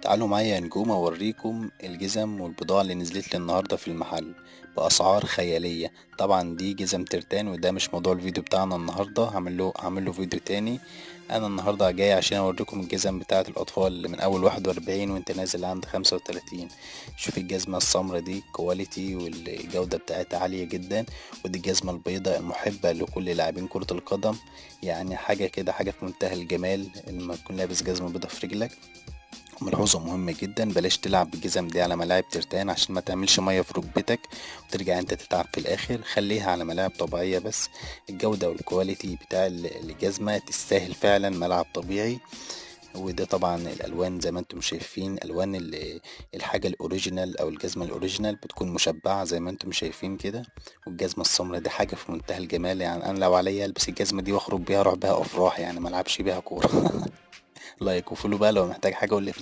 تعالوا معايا يا نجوم اوريكم الجزم والبضاعة اللي نزلت لي النهاردة في المحل بأسعار خيالية. طبعا دي جزم ترتان، وده مش موضوع الفيديو بتاعنا النهاردة، هعمله فيديو تاني. انا النهاردة جاي عشان اوريكم الجزم بتاعة الاطفال اللي من اول 41 وانت نازل عند 35. شوف الجزمة السمرة دي كواليتي والجودة بتاعتها عالية جدا. ودي الجزمة البيضاء المحبة لكل لاعبين كرة القدم. يعني حاجة كده، حاجة في منتهى الجمال لما تكون لابس جزمة بيضاء في رجلك. ملحوظة مهمة جدا، بلاش تلعب بالجزم دي على ملاعب ترتان عشان ما تعملش مية في ركبتك وترجع انت تتعب في الاخر. خليها على ملاعب طبيعية بس. الجودة والكواليتي بتاع الجزمة تستاهل فعلا ملعب طبيعي. وده طبعا الالوان زي ما انتم شايفين، الوان الحاجة الاوريجينال او الجزمة الاوريجينال بتكون مشبعة زي ما انتم شايفين كده. والجزمة السمراء دي حاجة في منتهى الجمال، يعني انا لو عليا البس الجزمة دي واخرج بيها اروح بيها افراح، يعني ملعبش بيها كورة. لايك وفولو بقى لو محتاج حاجة قول لي في